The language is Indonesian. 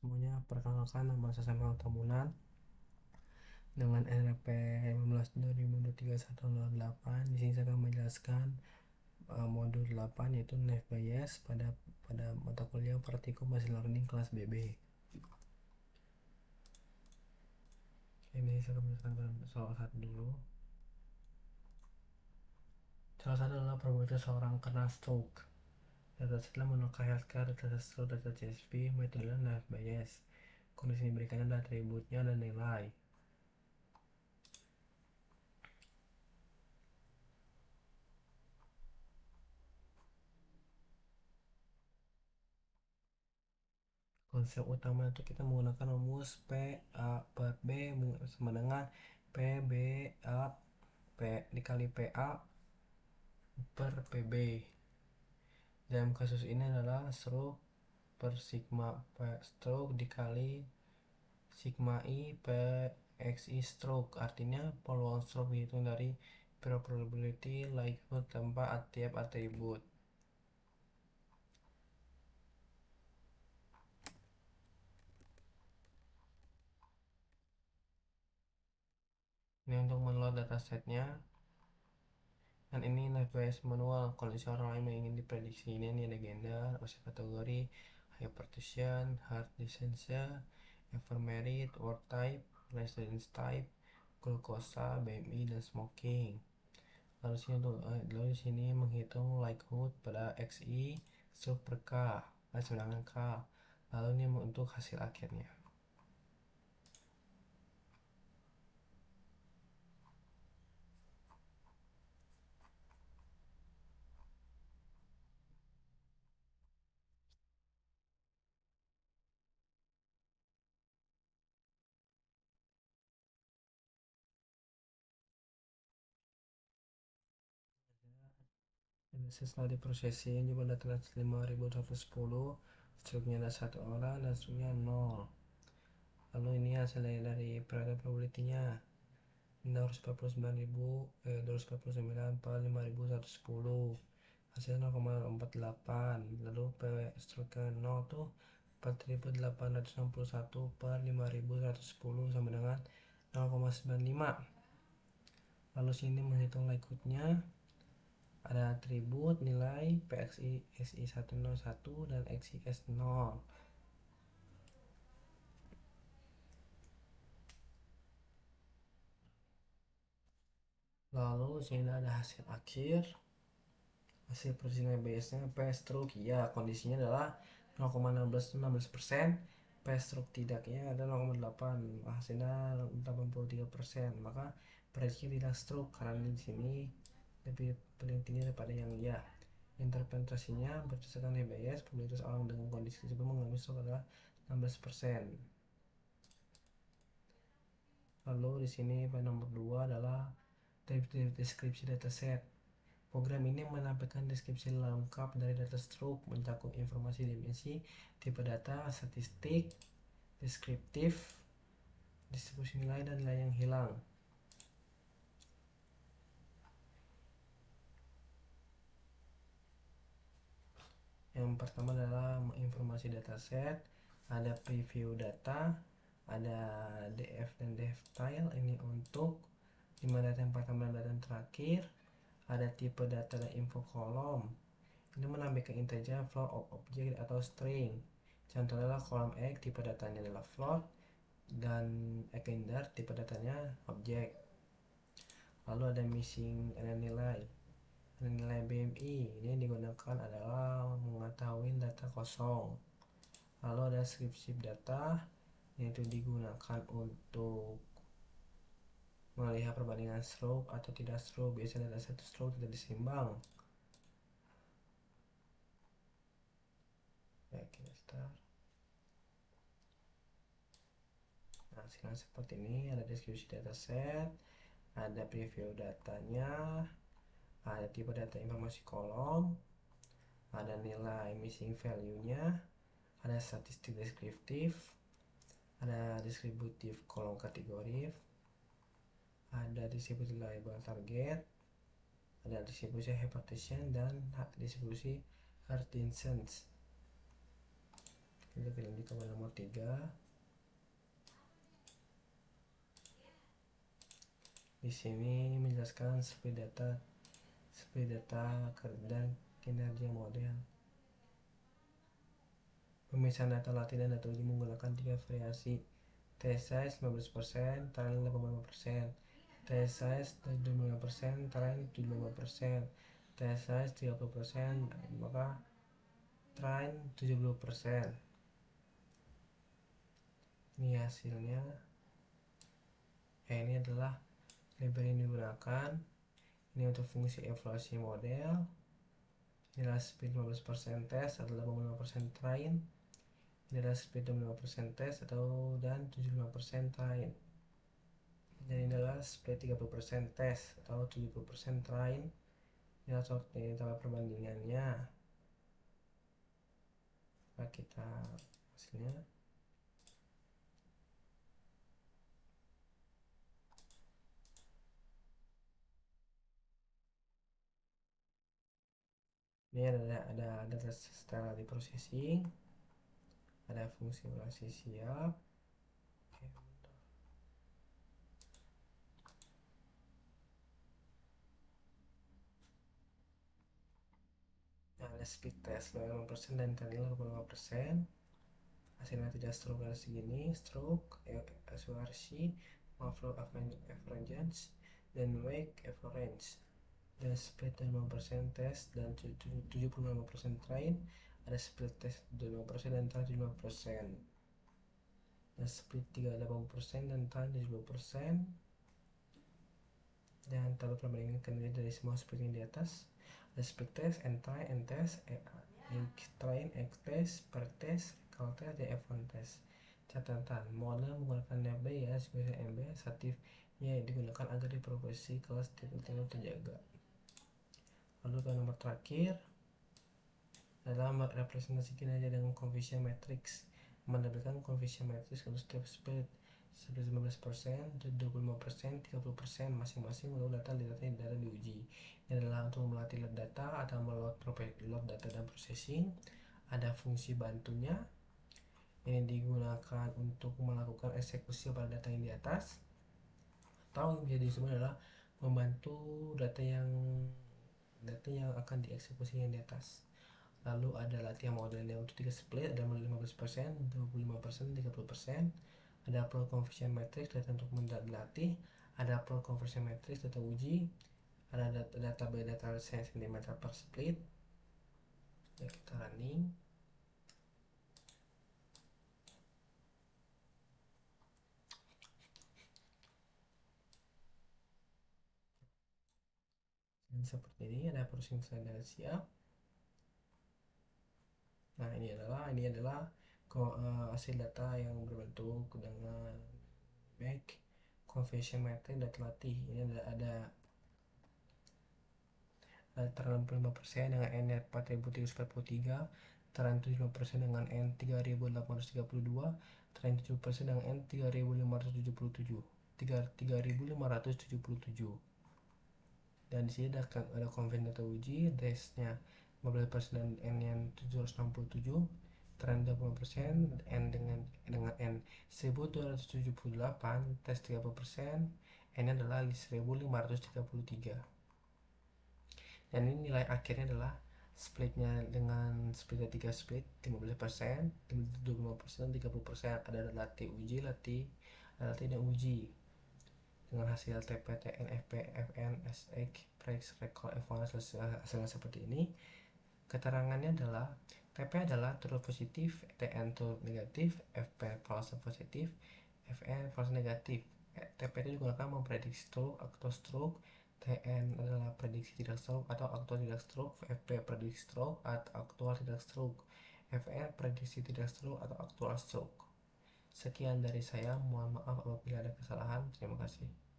Semuanya, perkenalkan nama saya Samuel Tamunan dengan NRP 15/2023/108. Di sini saya akan menjelaskan modul 8 yaitu Nest.js pada mata kuliah Praktikum Machine Learning kelas BB. Ini saya akan menjelaskan soal satu dulu. Salah satu adalah probabilitas seorang kena stroke. Setelah menukar healthcare data stroke data CSV metode Nest.js. Kondisi diberikan adalah atributnya dan nilai. Konsep utama itu kita menggunakan rumus P A per B sama dengan P B A P dikali PA per PB. Dalam kasus ini adalah stroke per sigma P stroke dikali sigma I per XI stroke, artinya peluang stroke dihitung dari probability likelihood tanpa tiap atribut. Ini untuk menload datasetnya. Dan ini Nest.js manual. Kondisi orang lain yang ingin diprediksi ini ada gender, usia kategori, hypertension, heart disease, ever married, work type, residence type, glukosa, BMI, dan smoking. Lalu di sini menghitung likelihood pada XI stroke per K, sedangkan K. Lalu ini untuk hasil akhirnya. Setelah diprosesing jumlah data 5110, stroke-nya ada 1 orang dan stroke-nya 0. Lalu ini hasil dari probability-nya 249 per 5110, hasilnya 0,48. Lalu P stroke 0 tuh 4861 per 5110 sama dengan 0,95. Lalu sini menghitung likelihood-nya, ada atribut nilai PXI SI101 dan XIS0. Lalu sini ada hasil akhir. Hasil persisnya BS-nya P stroke ya, kondisinya adalah 0,16%, P stroke tidaknya ada 0,8, hasilnya 83%. Maka prediksi tidak stroke karena di sini lebih paling tinggi daripada yang ya. Interpretasinya berdasarkan HBS, probabilitas orang dengan kondisi tersebut mengalami stroke adalah 16%. Lalu di sini pada nomor 2 adalah deskripsi dataset. Program ini menampilkan deskripsi lengkap dari data stroke, mencakup informasi dimensi, tipe data, statistik, deskriptif, distribusi nilai, dan nilai yang hilang. Yang pertama adalah informasi dataset, ada preview data, ada df dan def file, ini untuk 5 data yang pertama dan data yang terakhir. Ada tipe data dan info kolom, ini menampilkan integer, float, object, atau string. Contohnya adalah kolom X, tipe datanya adalah float, dan X tipe datanya objek. Lalu ada missing, ada nilai BMI, ini digunakan adalah mengetahui data kosong. Lalu ada script data, yaitu digunakan untuk melihat perbandingan stroke atau tidak stroke. Biasanya ada satu stroke tidak disimbang. Ya, kita start. Nah, hasilnya seperti ini. Ada deskripsi dataset, ada preview datanya, ada tipe data informasi kolom, ada nilai missing value-nya, ada statistik deskriptif, ada distributif kolom kategori, ada distribusi label target, ada distribusi hypertension, dan distribusi Parkinson's. Kita pilih di tabel nomor 3. Di sini menjelaskan seperti data dan kinerja model. Pemisahan data latih dan data uji menggunakan 3 variasi. Test size 15%, trial 85%. Test size 25%, trial 75%. Test size 30%, maka trial 70%. Ini hasilnya. Ini adalah library yang digunakan. Ini untuk fungsi evaluasi model. Ini adalah speed 15% test atau 85% train. Ini adalah speed 25% test atau dan 75% train. Dan ini adalah speed 30% test atau 70% train. Ini adalah perbandingannya. Nah, kita hasilnya. Ini ada data setelah di processing, ada fungsi evaluasi siap. Nah, ada speed test 85% dan trial 85%. Hasilnya tidak stroke dari segini, stroke, SORC, flow average, dan wake average. Dan split 5% test dan 75% train. Ada split test 25% dan train 5%. Dan split 80% dan train 70%. Dan taruh perbandingan dari semua split yang di atas. Ada split test, and test, train, test, per test, recall test, dan F1 test. Catatan, model menggunakan NFB ya sebagai MB aktifnya digunakan agar diproduksi kelas detail terjaga. Lalu ke nomor terakhir adalah representasi kinerja dengan coefficient matrix. Menampilkan coefficient matrix untuk setiap split 15%, 25%, 30% masing-masing untuk data yang diuji. Ini adalah untuk melatih load data atau load data dan processing. Ada fungsi bantunya. Ini digunakan untuk melakukan eksekusi pada data yang di atas. Atau yang disebut adalah membantu data yang akan dieksekusi yang di atas. Lalu ada latihan modelnya untuk 3 split, ada 15%, 25%, 30%. Ada pro conversion matrix data untuk melatih, ada pro conversion matrix data uji, ada data by data cm per split. Ya, kita running. Dan seperti ini ada processing sudah siap. Nah, ini adalah hasil data yang berbentuk dengan make conversion matrix data latih. Ini ada terang 5% dengan N 4343, terang 75% dengan N 3832, terang 7% dengan N 3577, 3577. Dan di sini ada konven data uji, testnya 15% dan N yang 767, terang 20% N dengan N 1278, tes 30%, N adalah 1533. Dan ini nilai akhirnya adalah splitnya dengan splitnya 3 split 15%, 25%, 30%. Ada latih uji, latih dan uji dengan hasil TP, TN, FP, FN, SX, Prex, Recall, F1 hasilnya seperti ini. Keterangannya adalah TP adalah true positif, TN true negatif, FP false positif, FN false negatif. TP itu digunakan memprediksi stroke atau stroke. TN adalah prediksi tidak stroke atau aktual tidak stroke. FP prediksi stroke atau aktual tidak stroke. FN prediksi tidak stroke atau aktual stroke. Sekian dari saya, mohon maaf apabila ada kesalahan. Terima kasih.